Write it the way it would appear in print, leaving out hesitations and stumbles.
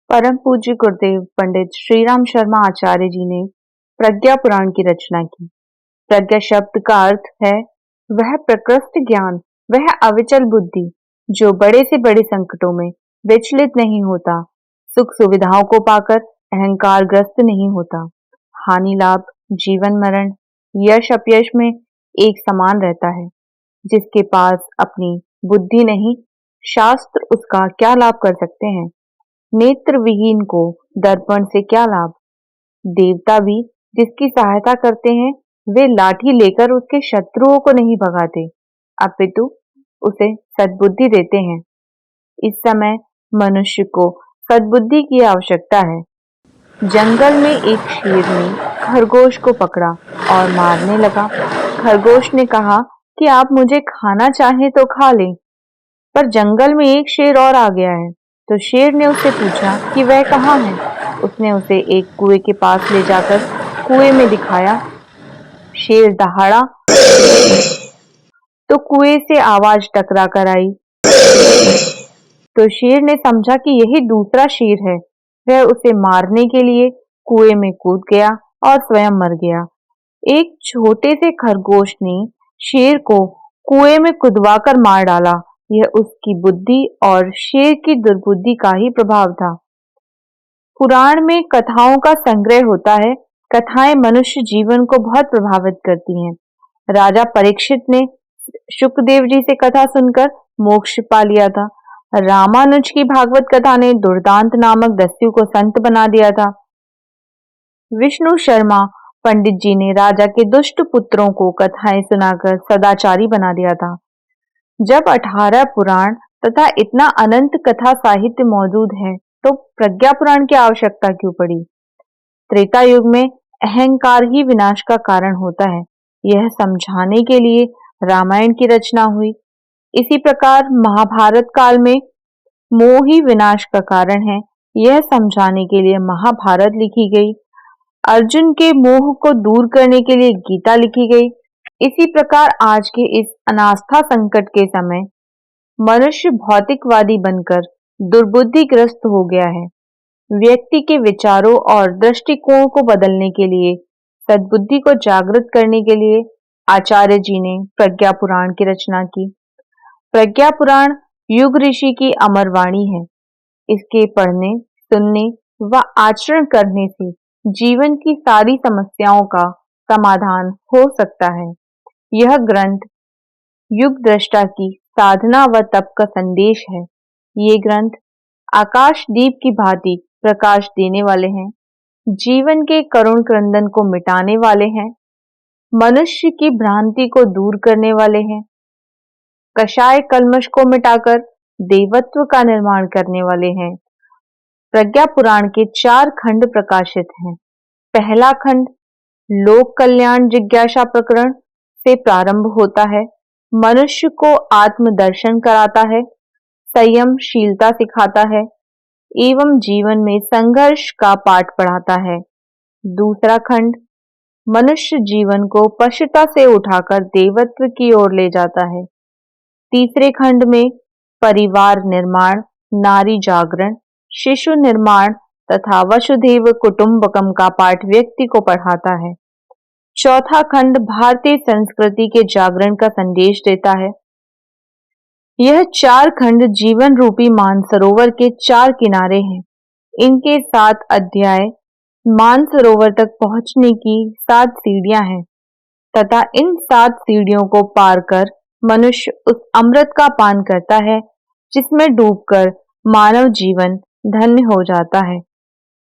परम पूज्य गुरुदेव पंडित श्रीराम शर्मा आचार्य जी ने प्रज्ञा पुराण की रचना की। प्रज्ञा शब्द का अर्थ है वह प्रकृष्ट ज्ञान, वह अविचल बुद्धि जो बड़े से बड़े संकटों में विचलित नहीं होता, सुख सुविधाओं को पाकर अहंकार ग्रस्त नहीं होता, हानि लाभ, जीवन मरण, यश अपयश में एक समान रहता है। जिसके पास अपनी बुद्धि नहीं, शास्त्र उसका क्या लाभ कर सकते हैं। नेत्र विहीन को दर्पण से क्या लाभ। देवता भी जिसकी सहायता करते हैं वे लाठी लेकर उसके शत्रुओं को नहीं भगाते, अपितु उसे सद्बुद्धि देते हैं। इस समय मनुष्य को सद्बुद्धि की आवश्यकता है। जंगल में एक शेर ने खरगोश को पकड़ा और मारने लगा। खरगोश ने कहा कि आप मुझे खाना चाहें तो खा लें, पर जंगल में एक शेर और आ गया है। तो शेर ने उससे पूछा कि वह कहाँ है। उसने उसे एक कुएं के पास ले जाकर कुएं में दिखाया। शेर दहाड़ा तो कुएं से आवाज टकरा कर आई। तो शेर ने समझा कि यही दूसरा शेर है। वह उसे मारने के लिए कुएं में कूद गया और स्वयं मर गया। एक छोटे से खरगोश ने शेर को कुएं में कुदवाकर मार डाला। यह उसकी बुद्धि और शेर की दुर्बुद्धि का ही प्रभाव था। पुराण में कथाओं का संग्रह होता है। कथाएं मनुष्य जीवन को बहुत प्रभावित करती हैं। राजा परीक्षित ने शुकदेव जी से कथा सुनकर मोक्ष पा लिया था। रामानुज की भागवत कथा ने दुर्दांत नामक दस्यु को संत बना दिया था। विष्णु शर्मा पंडित जी ने राजा के दुष्ट पुत्रों को कथाएं सुनाकर सदाचारी बना दिया था। जब 18 पुराण तथा इतना अनंत कथा साहित्य मौजूद है तो प्रज्ञा पुराण की आवश्यकता क्यों पड़ी। त्रेता युग में अहंकार ही विनाश का कारण होता है, यह समझाने के लिए रामायण की रचना हुई। इसी प्रकार महाभारत काल में मोह ही विनाश का कारण है, यह समझाने के लिए महाभारत लिखी गई। अर्जुन के मोह को दूर करने के लिए गीता लिखी गई। इसी प्रकार आज के इस अनास्था संकट के समय मनुष्य भौतिकवादी बनकर दुर्बुद्धिग्रस्त हो गया है। व्यक्ति के विचारों और दृष्टिकोण को बदलने के लिए, सद्बुद्धि को जागृत करने के लिए आचार्य जी ने प्रज्ञा पुराण की रचना की। प्रज्ञा पुराण युग ऋषि की अमर वाणी है। इसके पढ़ने, सुनने व आचरण करने से जीवन की सारी समस्याओं का समाधान हो सकता है। यह ग्रंथ युग दृष्टा की साधना व तप का संदेश है। ये ग्रंथ आकाश दीप की भांति प्रकाश देने वाले हैं, जीवन के करुण क्रंदन को मिटाने वाले हैं, मनुष्य की भ्रांति को दूर करने वाले हैं, कषाय कल्मश को मिटाकर देवत्व का निर्माण करने वाले हैं। प्रज्ञा पुराण के 4 खंड प्रकाशित हैं। पहला खंड लोक कल्याण जिज्ञासा प्रकरण से प्रारंभ होता है। मनुष्य को आत्मदर्शन कराता है, संयमशीलता सिखाता है एवं जीवन में संघर्ष का पाठ पढ़ाता है। दूसरा खंड मनुष्य जीवन को पशुता से उठाकर देवत्व की ओर ले जाता है। तीसरे खंड में परिवार निर्माण, नारी जागरण, शिशु निर्माण तथा वसुधैव कुटुंबकम का पाठ व्यक्ति को पढ़ाता है। चौथा खंड भारतीय संस्कृति के जागरण का संदेश देता है। यह 4 खंड जीवन रूपी मानसरोवर के 4 किनारे हैं। इनके 7 अध्याय मानसरोवर तक पहुंचने की 7 सीढ़ियां हैं तथा इन 7 सीढ़ियों को पार कर मनुष्य उस अमृत का पान करता है जिसमें डूबकर मानव जीवन धन्य हो जाता है।